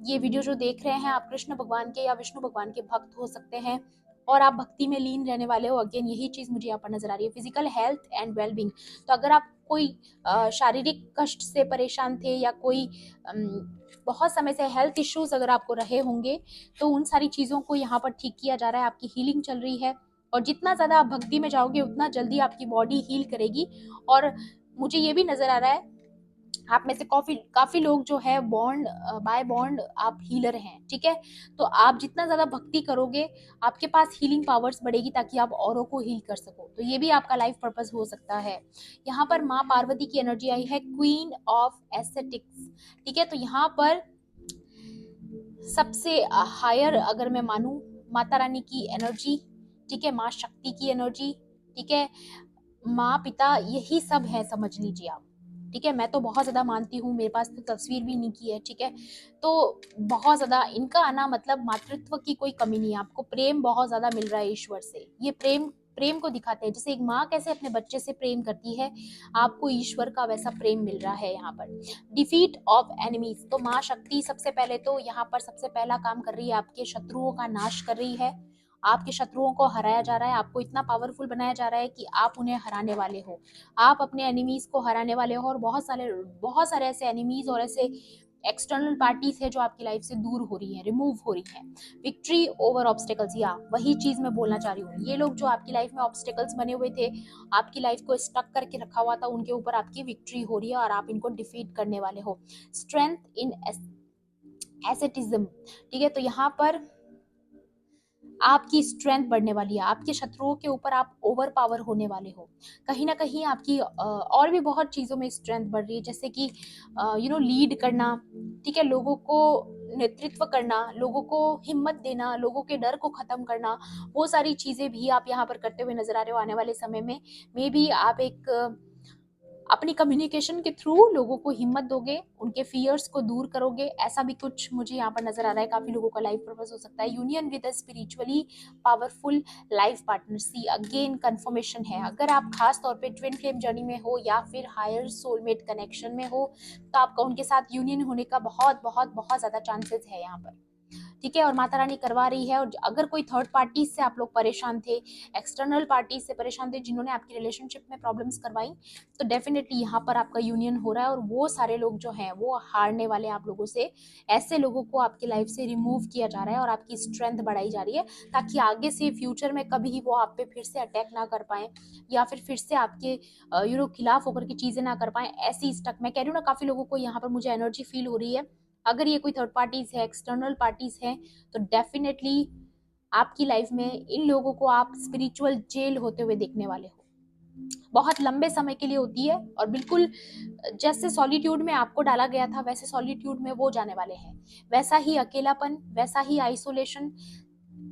ये वीडियो जो देख रहे हैं, आप कृष्ण भगवान के या विष्णु भगवान के भक्त हो सकते हैं, और आप भक्ति में लीन रहने वाले हो। अगेन यही चीज मुझे यहाँ पर नजर आ रही है। फिजिकल हेल्थ एंड वेलबींग, तो अगर आप कोई शारीरिक कष्ट से परेशान थे, या कोई बहुत समय से हेल्थ इश्यूज अगर आपको रहे होंगे, तो उन सारी चीज़ों को यहाँ पर ठीक किया जा रहा है, आपकी हीलिंग चल रही है। और जितना ज़्यादा आप भक्ति में जाओगे, उतना जल्दी आपकी बॉडी हील करेगी। और मुझे ये भी नज़र आ रहा है, आप में से काफी काफी लोग जो है बॉन्ड बाय बॉन्ड आप हीलर हैं, ठीक है। तो आप जितना ज्यादा भक्ति करोगे, आपके पास हीलिंग पावर्स बढ़ेगी, ताकि आप औरों को हील कर सको। तो ये भी आपका लाइफ पर्पस हो सकता है। यहाँ पर माँ पार्वती की एनर्जी आई है, क्वीन ऑफ एस्थेटिक्स, ठीक है। तो यहाँ पर सबसे हायर अगर मैं मानूं, माता रानी की एनर्जी, ठीक है, माँ शक्ति की एनर्जी, ठीक है, माँ पिता, यही सब है, समझ लीजिए आप, ठीक है। मैं तो बहुत ज्यादा मानती हूँ, मेरे पास तो तस्वीर भी नहीं की है, ठीक है। तो बहुत ज्यादा इनका आना मतलब मातृत्व की कोई कमी नहीं है, आपको प्रेम बहुत ज्यादा मिल रहा है ईश्वर से। ये प्रेम प्रेम को दिखाते हैं, जैसे एक माँ कैसे अपने बच्चे से प्रेम करती है, आपको ईश्वर का वैसा प्रेम मिल रहा है यहाँ पर। डिफीट ऑफ एनिमीज, तो माँ शक्ति सबसे पहले तो यहाँ पर सबसे पहला काम कर रही है, आपके शत्रुओं का नाश कर रही है। आपके शत्रुओं को हराया जा रहा है, आपको इतना पावरफुल बनाया जा रहा है कि आप उन्हें हराने वाले हो, आप अपने एनिमीज को हराने वाले हो। और बहुत सारे ऐसे एनिमीज और ऐसे एक्सटर्नल पार्टीज है जो आपकी लाइफ से दूर हो रही है, रिमूव हो रही है। विक्ट्री ओवर ऑब्स्टेकल्स, या वही चीज मैं बोलना चाह रही हूँ। ये लोग जो आपकी लाइफ में ऑब्स्टेकल्स बने हुए थे, आपकी लाइफ को स्टक करके रखा हुआ था, उनके ऊपर आपकी विक्ट्री हो रही है, और आप इनको डिफीट करने वाले हो। स्ट्रेंथ इन एसेटिज्म, ठीक है। तो यहाँ पर आपकी स्ट्रेंथ बढ़ने वाली है, आपके शत्रुओं के ऊपर आप ओवर पावर होने वाले हो। कहीं ना कहीं आपकी और भी बहुत चीज़ों में स्ट्रेंथ बढ़ रही है, जैसे कि लीड करना, ठीक है, लोगों को नेतृत्व करना, लोगों को हिम्मत देना, लोगों के डर को खत्म करना, वो सारी चीज़ें भी आप यहाँ पर करते हुए नजर आ रहे हो आने वाले समय में। मे बी अपनी कम्युनिकेशन के थ्रू लोगों को हिम्मत दोगे, उनके फियर्स को दूर करोगे, ऐसा भी कुछ मुझे यहाँ पर नजर आ रहा है। काफी लोगों का लाइफ पर्पस हो सकता है union with a spiritually powerful life partner. See again confirmation है, अगर आप खास तौर पे ट्विन फ्लेम जर्नी में हो या फिर हायर सोलमेट कनेक्शन में हो, तो आपका उनके साथ यूनियन होने का बहुत बहुत बहुत ज्यादा चांसेस है यहाँ पर, ठीक है। और माता रानी करवा रही है। और अगर कोई थर्ड पार्टी से आप लोग परेशान थे, एक्सटर्नल पार्टी से परेशान थे जिन्होंने आपकी रिलेशनशिप में प्रॉब्लम्स करवाई, तो डेफिनेटली यहाँ पर आपका यूनियन हो रहा है। और वो सारे लोग जो हैं वो हारने वाले हैं आप लोगों से। ऐसे लोगों को आपकी लाइफ से रिमूव किया जा रहा है और आपकी स्ट्रेंथ बढ़ाई जा रही है, ताकि आगे से फ्यूचर में कभी वो आप पे फिर से अटैक ना कर पाए, या फिर से आपके खिलाफ होकर के चीजें ना कर पाए। ऐसी स्टक मैं कह रही हूँ ना, काफी लोगों को यहाँ पर मुझे एनर्जी फील हो रही है। अगर ये कोई थर्ड पार्टीज है, एक्सटर्नल पार्टीज है, तो डेफिनेटली आपकी लाइफ में इन लोगों को आप स्पिरिचुअल जेल होते हुए देखने वाले हो। बहुत लंबे समय के लिए होती है, और बिल्कुल जैसे सॉलिट्यूड में आपको डाला गया था वैसे सॉलिट्यूड में वो जाने वाले हैं। वैसा ही अकेलापन, वैसा ही आइसोलेशन,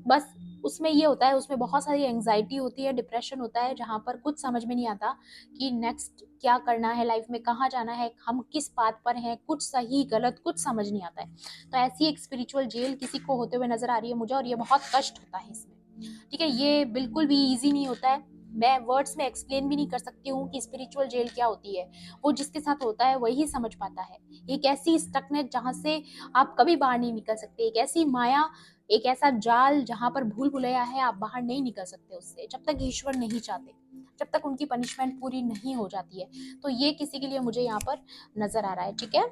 बस उसमें ये होता है, उसमें बहुत सारी एंजाइटी होती है, डिप्रेशन होता है, जहां पर कुछ समझ में नहीं आता कि नेक्स्ट क्या करना है लाइफ में, कहाँ जाना है, हम किस पाथ पर हैं, कुछ सही गलत कुछ समझ नहीं आता है। तो ऐसी एक स्पिरिचुअल जेल किसी को होते हुए नजर आ रही है मुझे, और ये बहुत कष्ट होता है इसमें, ठीक है। ये बिल्कुल भी ईजी नहीं होता है। मैं वर्ड्स में एक्सप्लेन भी नहीं कर सकती हूँ कि स्पिरिचुअल जेल क्या होती है। वो जिसके साथ होता है वही समझ पाता है। एक ऐसी स्टकनेस जहां से आप कभी बाहर नहीं निकल सकते, एक ऐसी माया, एक ऐसा जाल जहां पर भूल भुलैया है, आप बाहर नहीं निकल सकते उससे, जब तक ईश्वर नहीं चाहते, जब तक उनकी पनिशमेंट पूरी नहीं हो जाती है। तो ये किसी के लिए मुझे यहाँ पर नजर आ रहा है, ठीक है।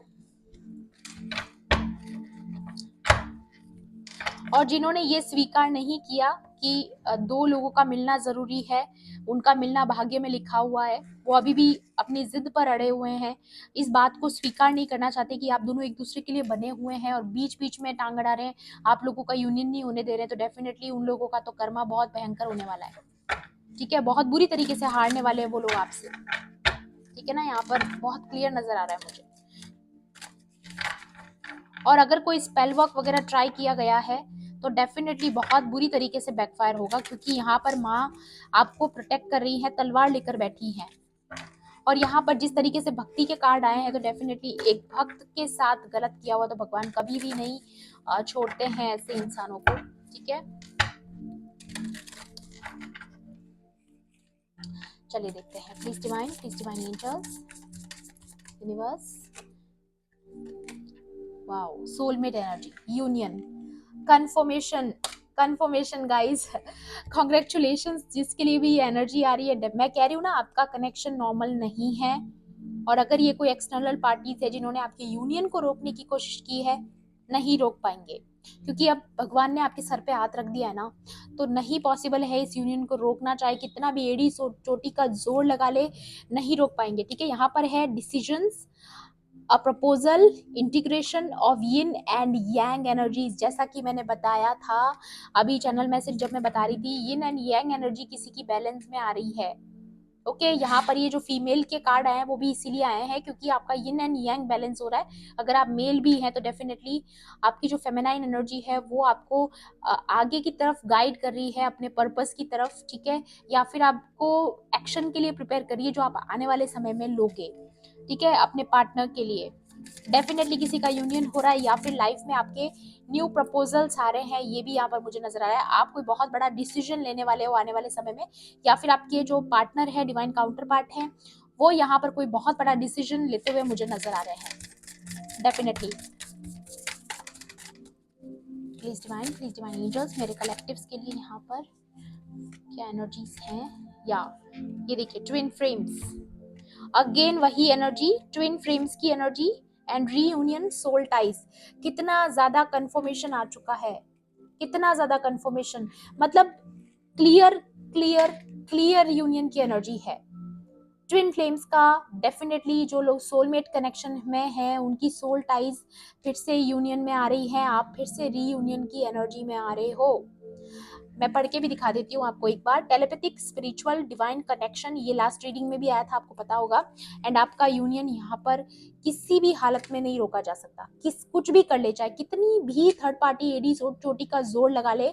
और जिन्होंने ये स्वीकार नहीं किया कि दो लोगों का मिलना जरूरी है, उनका मिलना भाग्य में लिखा हुआ है, वो अभी भी अपनी जिद पर अड़े हुए हैं, इस बात को स्वीकार नहीं करना चाहते कि आप दोनों एक दूसरे के लिए बने हुए हैं, और बीच बीच में टांग अड़ा रहे हैं, आप लोगों का यूनियन नहीं होने दे रहे हैं, तो डेफिनेटली उन लोगों का तो कर्मा बहुत भयंकर होने वाला है, ठीक है। बहुत बुरी तरीके से हारने वाले हैं वो लोग आपसे, ठीक है ना। यहाँ पर बहुत क्लियर नजर आ रहा है मुझे। और अगर कोई स्पेल वर्क वगैरह ट्राई किया गया है, तो डेफिनेटली बहुत बुरी तरीके से बैकफायर होगा, क्योंकि यहाँ पर माँ आपको प्रोटेक्ट कर रही है, तलवार लेकर बैठी है। और यहाँ पर जिस तरीके से भक्ति के कार्ड आए हैं, तो डेफिनेटली एक भक्त के साथ गलत किया हुआ तो भगवान कभी भी नहीं छोड़ते हैं ऐसे इंसानों को, ठीक है। चलिए देखते हैं, please divine angels, universe, wow, soulmate energy, union, confirmation guys, congratulation जिसके लिए भी ये एनर्जी आ रही है। मैं कह रही हूँ ना, आपका कनेक्शन नॉर्मल नहीं है। और अगर ये कोई एक्सटर्नल पार्टीज है जिन्होंने आपके यूनियन को रोकने की कोशिश की है, नहीं रोक पाएंगे, क्योंकि अब भगवान ने आपके सर पे हाथ रख दिया है ना, तो नहीं पॉसिबल है इस यूनियन को रोकना, चाहे कितना भी एड़ी चोटी का जोर लगा ले, नहीं रोक पाएंगे, ठीक है। यहाँ पर है decisions, a proposal, integration of yin and yang energies, जैसा कि मैंने बताया था अभी चैनल मैसेज जब मैं बता रही थी, यिन एंड यांग एनर्जी किसी की बैलेंस में आ रही है, ओके। यहाँ पर ये जो फीमेल के कार्ड आए हैं वो भी इसीलिए आए हैं क्योंकि आपका यिन एंड यांग बैलेंस हो रहा है। अगर आप मेल भी हैं तो डेफिनेटली आपकी जो फेमिनाइन एनर्जी है वो आपको आगे की तरफ गाइड कर रही है, अपने पर्पस की तरफ, ठीक है, या फिर आपको एक्शन के लिए प्रिपेयर करिए जो आप आने वाले समय में लोगे, ठीक है, अपने पार्टनर के लिए। डेफिनेटली किसी का यूनियन हो रहा है, या फिर लाइफ में आपके न्यू प्रपोजल्स आ रहे हैं, ये भी यहाँ पर मुझे नजर आ रहा है। आप कोई बहुत बड़ा डिसीजन लेने वाले हो आने वाले समय में, या फिर आपके जो पार्टनर है, डिवाइन काउंटर पार्ट है, वो यहाँ पर कोई बहुत बड़ा डिसीजन लेते हुए मुझे नजर आ रहे हैं, डेफिनेटली। प्लीज डिवाइन एंजल्स, मेरे कलेक्टिव्स के लिए यहाँ पर क्या एनर्जीज हैं। या ये देखिए, ट्विन फ्लेम्स, अगेन वही एनर्जी, ट्विन फ्लेम्स की energy and reunion, soul ties. कितना ज्यादा कंफर्मेशन आ चुका है, कितना ज्यादा कंफर्मेशन, मतलब क्लियर क्लियर क्लियर यूनियन की एनर्जी है ट्विन फ्लेम्स का। डेफिनेटली जो लोग सोलमेट कनेक्शन में हैं उनकी सोल टाइज फिर से यूनियन में आ रही है, आप फिर से रीयूनियन की एनर्जी में आ रहे हो। मैं पढ़ के भी दिखा देती हूँ आपको एक बार। टेलीपैथिक स्पिरिचुअल डिवाइन कनेक्शन, ये लास्ट रीडिंग में भी आया था, आपको पता होगा। एंड आपका यूनियन यहाँ पर किसी भी हालत में नहीं रोका जा सकता। कुछ भी कर ले, चाहे कितनी भी थर्ड पार्टी एडी चोटी का जोर लगा ले,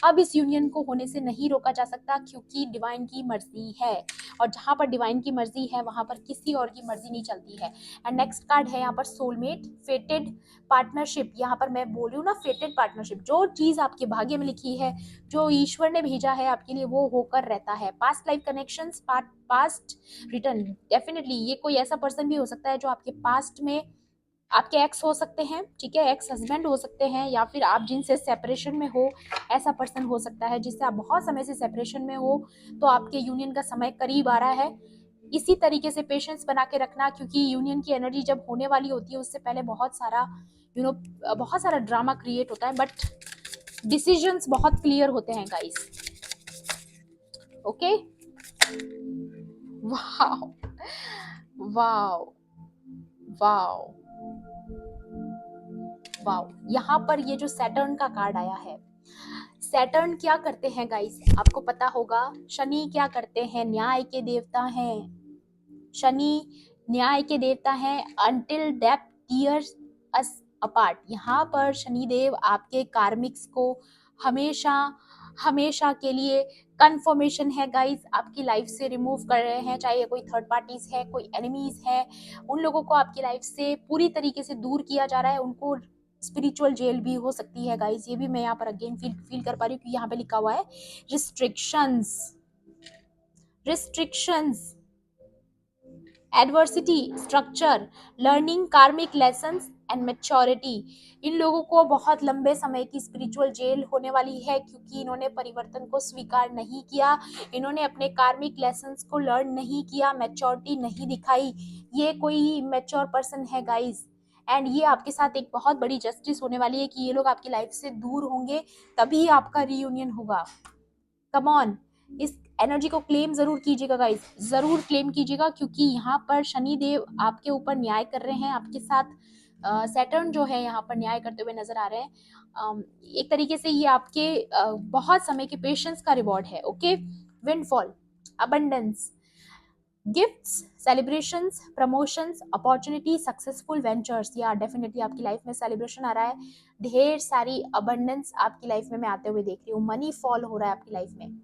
अब इस यूनियन को होने से नहीं रोका जा सकता, क्योंकि डिवाइन की मर्जी है। और जहां पर डिवाइन की मर्जी है वहां पर किसी और की मर्जी नहीं चलती है। एंड नेक्स्ट कार्ड है यहाँ पर सोलमेट, फेटेड पार्टनरशिप। यहाँ पर मैं बोल रही हूँ ना, फेटेड पार्टनरशिप, जो चीज आपके भाग्य में लिखी है, जो ईश्वर ने भेजा है आपके लिए, वो होकर रहता है। Past life connections, past return, definitely ये कोई ऐसा पर्सन भी हो सकता है जो आपके पास्ट में आपके एक्स हो सकते हैं, ठीक है, एक्स हस्बैंड हो सकते हैं, या फिर आप जिनसे सेपरेशन में हो, ऐसा पर्सन हो सकता है जिससे आप बहुत समय से सेपरेशन में हो, तो आपके यूनियन का समय करीब आ रहा है। इसी तरीके से पेशेंस बना के रखना, क्योंकि यूनियन की एनर्जी जब होने वाली होती है उससे पहले बहुत सारा बहुत सारा ड्रामा क्रिएट होता है, बट डिसीजंस बहुत क्लियर होते हैं guys. Okay, wow wow wow wow. यहाँ पर ये जो सैटर्न का कार्ड आया है, सैटर्न क्या करते हैं गाइस, आपको पता होगा। शनि क्या करते हैं, न्याय के देवता हैं। शनि न्याय के देवता हैं। अंटिल डेथ टीयर्स अस अपार्ट। यहाँ पर शनिदेव आपके कार्मिक्स को हमेशा हमेशा के लिए कंफर्मेशन है गाइस, आपकी लाइफ से रिमूव कर रहे हैं। चाहे ये कोई थर्ड पार्टीज है, कोई एनिमीज है, उन लोगों को आपकी लाइफ से पूरी तरीके से दूर किया जा रहा है। उनको स्पिरिचुअल जेल भी हो सकती है गाइस, ये भी मैं यहाँ पर अगेन फील कर पा रही हूँ, क्योंकि यहाँ पे लिखा हुआ है restrictions, restrictions, adversity, structure, learning कार्मिक लेसन्स एंड मैच्योरिटी। इन लोगों को बहुत लंबे समय की स्पिरिचुअल जेल होने वाली है, क्योंकि इन्होंने परिवर्तन को स्वीकार नहीं किया, इन्होंने अपने कार्मिक लेसन्स को लर्न नहीं किया, मैच्योरिटी नहीं दिखाई। ये कोई मैच्योर पर्सन है गाइस, एंड ये आपके साथ एक बहुत बड़ी जस्टिस होने वाली है कि ये लोग आपकी लाइफ से दूर होंगे, तभी आपका रीयूनियन होगा। कम ऑन, इस एनर्जी को क्लेम जरूर कीजिएगा गाइस, जरूर क्लेम कीजिएगा, क्योंकि यहाँ पर शनि देव आपके ऊपर न्याय कर रहे हैं, आपके साथ सैटर्न जो है यहाँ पर न्याय करते हुए नजर आ रहे हैं। एक तरीके से ये आपके बहुत समय के पेशेंस का रिवॉर्ड है। Okay, windfall, abundance, gifts, celebrations, promotions, opportunity, successful ventures. या डेफिनेटली आपकी लाइफ में सेलिब्रेशन आ रहा है, ढेर सारी अबंडेंस आपकी लाइफ में मैं आते हुए देख रही हूँ। मनी फॉल हो रहा है आपकी लाइफ में।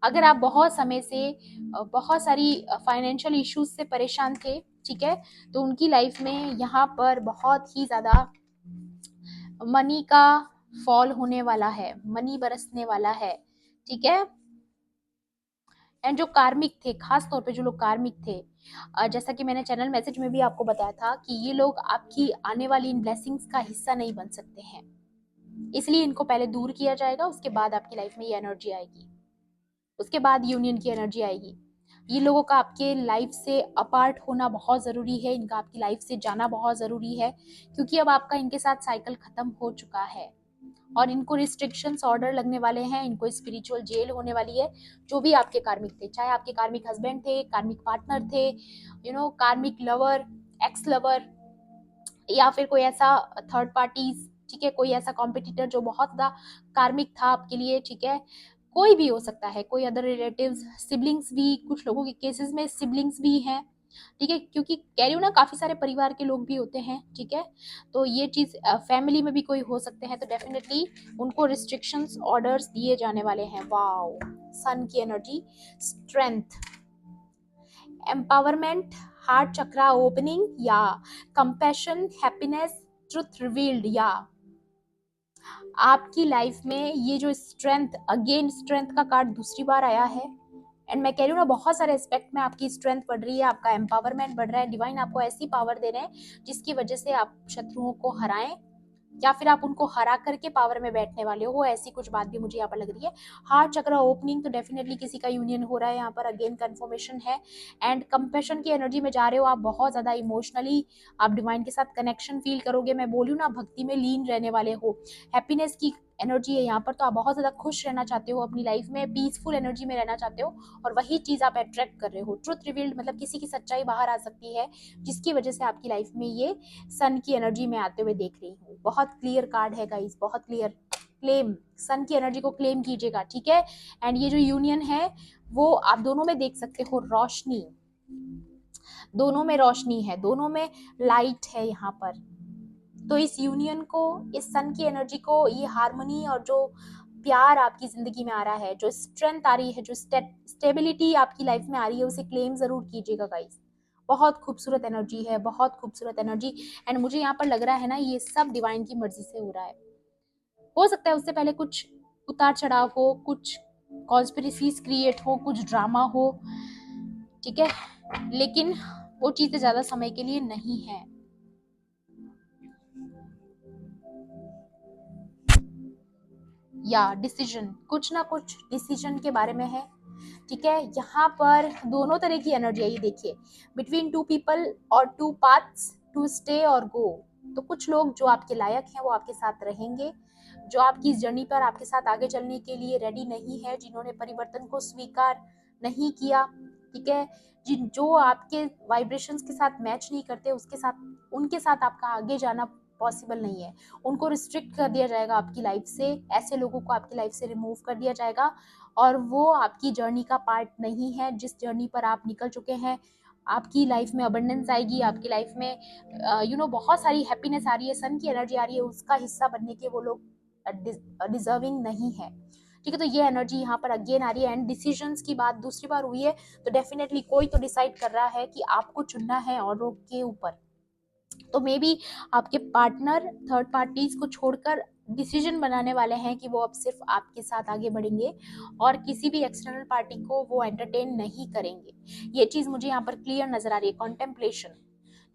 अगर आप बहुत समय से बहुत सारी फाइनेंशियल इश्यूज से परेशान थे, ठीक है, तो उनकी लाइफ में यहाँ पर बहुत ही ज्यादा मनी का फॉल होने वाला है, मनी बरसने वाला है, ठीक है। एंड जो कार्मिक थे, खास तौर पे जो लोग कार्मिक थे, जैसा कि मैंने चैनल मैसेज में भी आपको बताया था कि ये लोग आपकी आने वाली इन ब्लेसिंग्स का हिस्सा नहीं बन सकते हैं, इसलिए इनको पहले दूर किया जाएगा, उसके बाद आपकी लाइफ में ये एनर्जी आएगी, उसके बाद यूनियन की एनर्जी आएगी। ये लोगों का आपके लाइफ से अपार्ट होना बहुत ज़रूरी है, इनका आपकी लाइफ से जाना बहुत ज़रूरी है, क्योंकि अब आपका इनके साथ साइकिल ख़त्म हो चुका है और इनको रिस्ट्रिक्शंस ऑर्डर लगने वाले हैं, इनको स्पिरिचुअल जेल होने वाली है। जो भी आपके कार्मिक थे, चाहे आपके कार्मिक हस्बैंड थे, कार्मिक पार्टनर थे, कार्मिक लवर, एक्स लवर, या फिर कोई ऐसा थर्ड पार्टीज, ठीक है, कोई ऐसा कॉम्पिटिटर जो बहुत ज़्यादा कार्मिक था आपके लिए, ठीक है, कोई भी हो सकता है, कोई अदर रिलेटिव्स, सिबलिंग्स भी, कुछ लोगों के केसेस में सिबलिंग्स भी हैं, ठीक है, क्योंकि कह रही हूँ ना, काफी सारे परिवार के लोग भी होते हैं, ठीक है, तो ये चीज फैमिली में भी कोई हो सकते हैं, तो डेफिनेटली उनको रिस्ट्रिक्शंस ऑर्डर्स दिए जाने वाले हैं। वाओ, सन की एनर्जी, स्ट्रेंथ, एम्पावरमेंट, हार्ट चक्रा ओपनिंग, या कंपैशन, हैप्पीनेस, ट्रुथ रिवील्ड। या आपकी लाइफ में ये जो स्ट्रेंथ, अगेन स्ट्रेंथ का कार्ड दूसरी बार आया है, एंड मैं कह रही हूँ ना, बहुत सारे एस्पेक्ट में आपकी स्ट्रेंथ बढ़ रही है, आपका एम्पावरमेंट बढ़ रहा है, डिवाइन आपको ऐसी पावर दे रहे हैं जिसकी वजह से आप शत्रुओं को हराएं, या फिर आप उनको हरा करके पावर में बैठने वाले हो, ऐसी कुछ बात भी मुझे यहाँ पर लग रही है। हार्ट चक्रा ओपनिंग, तो डेफिनेटली किसी का यूनियन हो रहा है, यहाँ पर अगेन कंफर्मेशन है। एंड कंपैशन की एनर्जी में जा रहे हो आप, बहुत ज्यादा इमोशनली आप डिवाइन के साथ कनेक्शन फील करोगे, मैं बोलूँ ना, भक्ति में लीन रहने वाले हो। हैप्पीनेस की एनर्जी है यहाँ पर, तो आप बहुत ज्यादा खुश रहना चाहते हो अपनी लाइफ में, पीसफुल एनर्जी में रहना चाहते हो, और वही चीज आप अट्रैक्ट कर रहे हो। ट्रुथ रिवील्ड मतलब किसी की सच्चाई बाहर आ सकती है, जिसकी वजह से आपकी लाइफ में ये सन की एनर्जी में आते हुए देख रही हूँ। बहुत क्लियर कार्ड है गाइस, बहुत क्लियर। क्लेम, सन की एनर्जी को क्लेम कीजिएगा, ठीक है। एंड ये जो यूनियन है वो आप दोनों में देख सकते हो रोशनी, दोनों में रोशनी है, दोनों में लाइट है यहाँ पर। तो इस यूनियन को, इस सन की एनर्जी को, ये हार्मनी और जो प्यार आपकी जिंदगी में आ रहा है, जो स्ट्रेंथ आ रही है, जो स्टेबिलिटी आपकी लाइफ में आ रही है, उसे क्लेम जरूर कीजिएगा गाइस। बहुत खूबसूरत एनर्जी है, बहुत खूबसूरत एनर्जी। एंड मुझे यहाँ पर लग रहा है ना, ये सब डिवाइन की मर्जी से हो रहा है। हो सकता है उससे पहले कुछ उतार चढ़ाव हो, कुछ कॉन्स्पिरेसीज क्रिएट हो, कुछ ड्रामा हो, ठीक है, लेकिन वो चीजें ज्यादा समय के लिए नहीं है। या डिसीजन, कुछ ना कुछ डिसीजन के बारे में है, ठीक है। यहाँ पर दोनों तरह की एनर्जी है, ये देखिए, बिटवीन टू पीपल और टू पाथ्स टू स्टे और गो। तो कुछ लोग जो आपके लायक हैं वो आपके साथ रहेंगे, जो आपकी इस जर्नी पर आपके साथ आगे चलने के लिए रेडी नहीं है, जिन्होंने परिवर्तन को स्वीकार नहीं किया, ठीक है, जिन जो आपके वाइब्रेशंस के साथ मैच नहीं करते, उसके साथ, उनके साथ आपका आगे जाना पॉसिबल नहीं है। उनको रिस्ट्रिक्ट कर दिया जाएगा आपकी लाइफ से, ऐसे लोगों को आपकी लाइफ से रिमूव कर दिया जाएगा, और वो आपकी जर्नी का पार्ट नहीं है। जिस जर्नी पर आप निकल चुके हैं, आपकी लाइफ में अबंडेंस आएगी, आपकी लाइफ में बहुत सारी हैप्पीनेस आ रही है, सन की एनर्जी आ रही है, उसका हिस्सा बनने के वो लोग डिजर्विंग नहीं है, ठीक है। तो ये एनर्जी यहाँ पर अगेन आ रही है। एंड डिसीजंस की बात दूसरी बार हुई है, तो डेफिनेटली कोई तो डिसाइड कर रहा है कि आपको चुनना है औरों के ऊपर। तो मे बी आपके पार्टनर थर्ड पार्टीज को छोड़कर डिसीजन बनाने वाले हैं कि वो अब सिर्फ आपके साथ आगे बढ़ेंगे और किसी भी एक्सटर्नल पार्टी को वो एंटरटेन नहीं करेंगे। ये चीज मुझे यहाँ पर क्लियर नजर आ रही है, कॉन्टेम्पलेशन।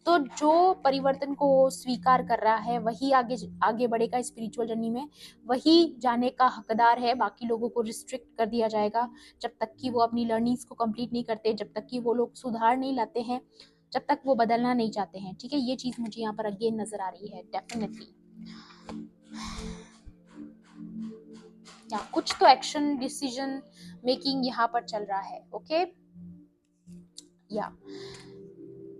तो जो परिवर्तन को स्वीकार कर रहा है वही आगे आगे बढ़ेगा स्पिरिचुअल जर्नी में, वही जाने का हकदार है। बाकी लोगों को रिस्ट्रिक्ट कर दिया जाएगा जब तक कि वो अपनी लर्निंग्स को कंप्लीट नहीं करते, जब तक कि वो लोग सुधार नहीं लाते हैं, जब तक वो बदलना नहीं चाहते हैं, ठीक है। ये चीज मुझे यहाँ पर अगेन नजर आ रही है डेफिनेटली। या कुछ तो एक्शन डिसीजन मेकिंग यहाँ पर चल रहा है, ओके। या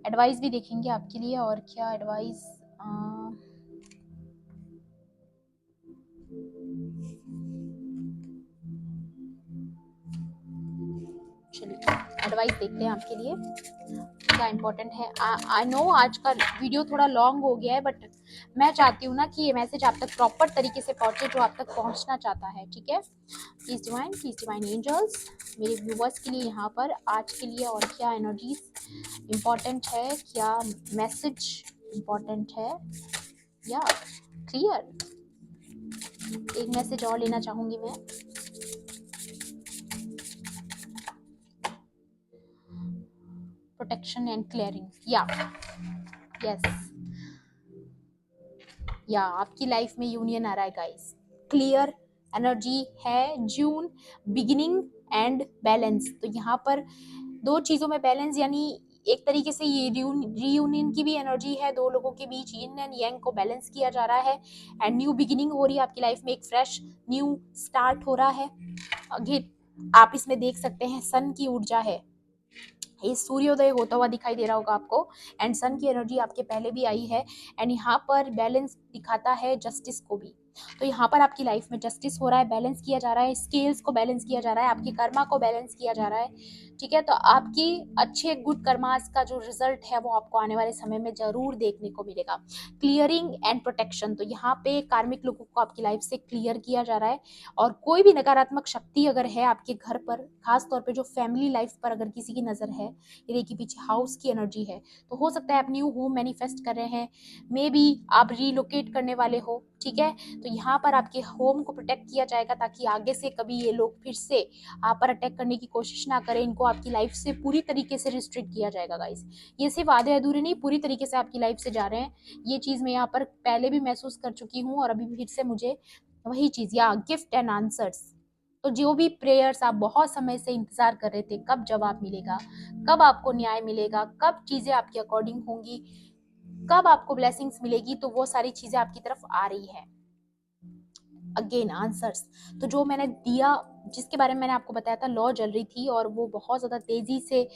एडवाइस भी देखेंगे आपके लिए, और क्या एडवाइस, चलिए एडवाइस देखते हैं आपके लिए क्या इम्पोर्टेंट है। आई नो आज का वीडियो थोड़ा लॉन्ग हो गया है, बट मैं चाहती हूँ ना कि ये मैसेज आप तक प्रॉपर तरीके से पहुंचे जो आप तक पहुंचना चाहता है, ठीक है। प्लीज डिवाइन एंजल्स, मेरे व्यूवर्स के लिए यहाँ पर आज के लिए और क्या एनर्जीज इम्पोर्टेंट है, क्या मैसेज इम्पोर्टेंट है, या क्लियर। एक मैसेज और लेना चाहूंगी मैं। प्रोटेक्शन एंड क्लियरिंग, या यस, या आपकी लाइफ में यूनियन आ रहा है गाइस, क्लियर एनर्जी है, जून, बिगिनिंग एंड बैलेंस। तो यहाँ पर दो चीजों में बैलेंस, यानी एक तरीके से ये रीयूनियन की भी एनर्जी है, दो लोगों के बीच यिन एंड यांग को बैलेंस किया जा रहा है। एंड न्यू बिगिनिंग हो रही है आपकी लाइफ में, एक फ्रेश न्यू स्टार्ट हो रहा है। अगेन आप इसमें देख सकते हैं सन की ऊर्जा है, ये सूर्योदय होता हुआ दिखाई दे रहा होगा आपको, एंड सन की एनर्जी आपके पहले भी आई है। एंड यहाँ पर बैलेंस दिखाता है जस्टिस को भी। तो यहाँ पर आपकी लाइफ में जस्टिस हो रहा है, बैलेंस किया जा रहा है, स्केल्स को बैलेंस किया जा रहा है, आपकी कर्मा को बैलेंस किया जा रहा है, ठीक है। तो आपकी अच्छे गुड कर्मास का जो रिजल्ट है वो आपको आने वाले समय में जरूर देखने को मिलेगा। क्लियरिंग एंड प्रोटेक्शन, तो यहाँ पे कार्मिक लोगों को आपकी लाइफ से क्लियर किया जा रहा है, और कोई भी नकारात्मक शक्ति अगर है आपके घर पर, खास तौर पे जो फैमिली लाइफ पर अगर किसी की नजर है, ये देखिए पीछे हाउस की एनर्जी है, तो हो सकता है आप न्यू होम मैनिफेस्ट कर रहे हैं, मे बी आप रीलोकेट करने वाले हो, ठीक है। तो यहाँ पर आपके होम को प्रोटेक्ट किया जाएगा ताकि आगे से कभी ये लोग फिर से आप पर अटैक करने की कोशिश ना करें, इनको आपकी लाइफ से पूरी तरीके से रिस्ट्रिक्ट किया जाएगा गाइस। ये सिर्फ आधे अधूरे नहीं, पूरी तरीके से आपकी लाइफ से जा रहे हैं। ये चीज मैं यहाँ पर पहले भी महसूस कर चुकी हूँ, और अभी फिर से मुझे वही चीज, या गिफ्ट एंड आंसर्स। तो जो भी प्रेयर्स आप बहुत समय से इंतजार कर रहे थे, कब जवाब मिलेगा, कब आपको न्याय मिलेगा, कब चीजें आपके अकॉर्डिंग होंगी, कब आपको ब्लेसिंग्स मिलेगी, तो वो सारी चीजें आपकी तरफ आ रही है। Again answers. तो जो मैंने दिया, जिसके बारे में मैंने आपको बताया था, लौ जल रही थी और वो बहुत ज़्यादा तेज़ी से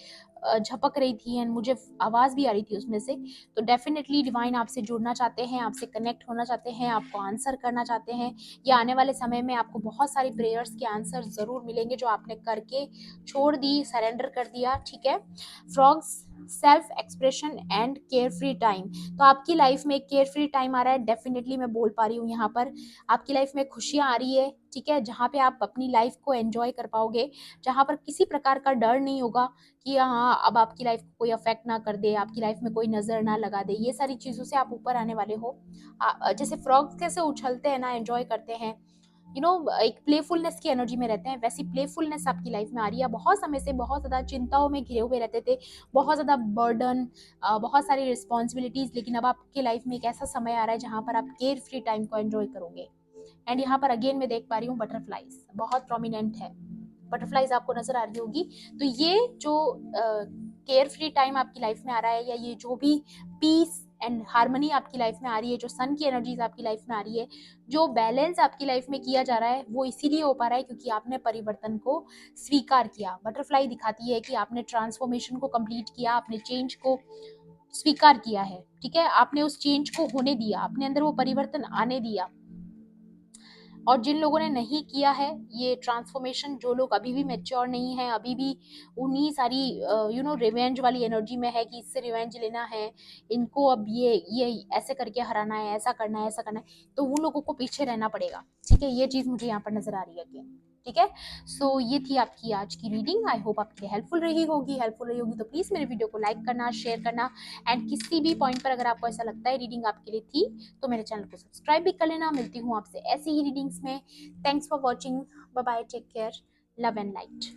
झपक रही थी एंड मुझे आवाज़ भी आ रही थी उसमें से। तो डेफिनेटली डिवाइन आपसे जुड़ना चाहते हैं, आपसे कनेक्ट होना चाहते हैं, आपको आंसर करना चाहते हैं। या आने वाले समय में आपको बहुत सारी प्रेयर्स के आंसर ज़रूर मिलेंगे जो आपने करके छोड़ दी, सरेंडर कर दिया, ठीक है। Frogs, self expression and care free time. तो आपकी लाइफ में केयर फ्री टाइम आ रहा है, डेफिनेटली मैं बोल पा रही हूँ यहाँ पर। आपकी लाइफ में खुशियाँ आ रही है, ठीक है, जहाँ पे आप अपनी लाइफ को एंजॉय कर पाओगे, जहाँ पर किसी प्रकार का डर नहीं होगा कि हाँ अब आपकी लाइफ को कोई अफेक्ट ना कर दे, आपकी लाइफ में कोई नजर ना लगा दे। ये सारी चीजों से आप ऊपर आने वाले हो। जैसे फ्रॉग्स कैसे उछलते हैं ना, एंजॉय करते हैं, एक प्लेफुलनेस की एनर्जी में रहते हैं, वैसी प्लेफुलनेस आपकी लाइफ में आ रही है। बहुत समय से बहुत ज़्यादा चिंताओं में घिरे हुए रहते थे, बहुत ज़्यादा बर्डन, बहुत सारी रिस्पॉन्सिबिलिटीज़, लेकिन अब आपके लाइफ में एक ऐसा समय आ रहा है जहाँ पर आप केयर फ्री टाइम को एंजॉय करोगे। एंड यहाँ पर अगेन मैं देख पा रही हूँ बटरफ्लाइज बहुत प्रोमिनेंट है, बटरफ्लाइज आपको नजर आ रही होगी। तो ये जो केयर फ्री टाइम आपकी लाइफ में आ रहा है, या ये जो भी पीस एंड हार्मनी आपकी लाइफ में आ रही है, जो सन की एनर्जीज आपकी लाइफ में आ रही है, जो बैलेंस आपकी लाइफ में किया जा रहा है, वो इसीलिए हो पा रहा है क्योंकि आपने परिवर्तन को स्वीकार किया। बटरफ्लाई दिखाती है कि आपने ट्रांसफॉर्मेशन को कंप्लीट किया, आपने चेंज को स्वीकार किया है, ठीक है, आपने उस चेंज को होने दिया, अपने अंदर वो परिवर्तन आने दिया। और जिन लोगों ने नहीं किया है ये ट्रांसफॉर्मेशन, जो लोग अभी भी मेच्योर नहीं है, अभी भी उन्हीं सारी रिवेंज वाली एनर्जी में है कि इससे रिवेंज लेना है, इनको अब ये ऐसे करके हराना है, ऐसा करना है, ऐसा करना है, तो उन लोगों को पीछे रहना पड़ेगा, ठीक है। ये चीज मुझे यहाँ पर नजर आ रही है कि ठीक है। सो ये थी आपकी आज की रीडिंग। आई होप आपके लिए हेल्पफुल रही होगी तो प्लीज मेरे वीडियो को लाइक करना, शेयर करना, एंड किसी भी पॉइंट पर अगर आपको ऐसा लगता है रीडिंग आपके लिए थी तो मेरे चैनल को सब्सक्राइब भी कर लेना। मिलती हूँ आपसे ऐसी ही रीडिंग्स में। Thanks for watching, bye bye, take care, love and light.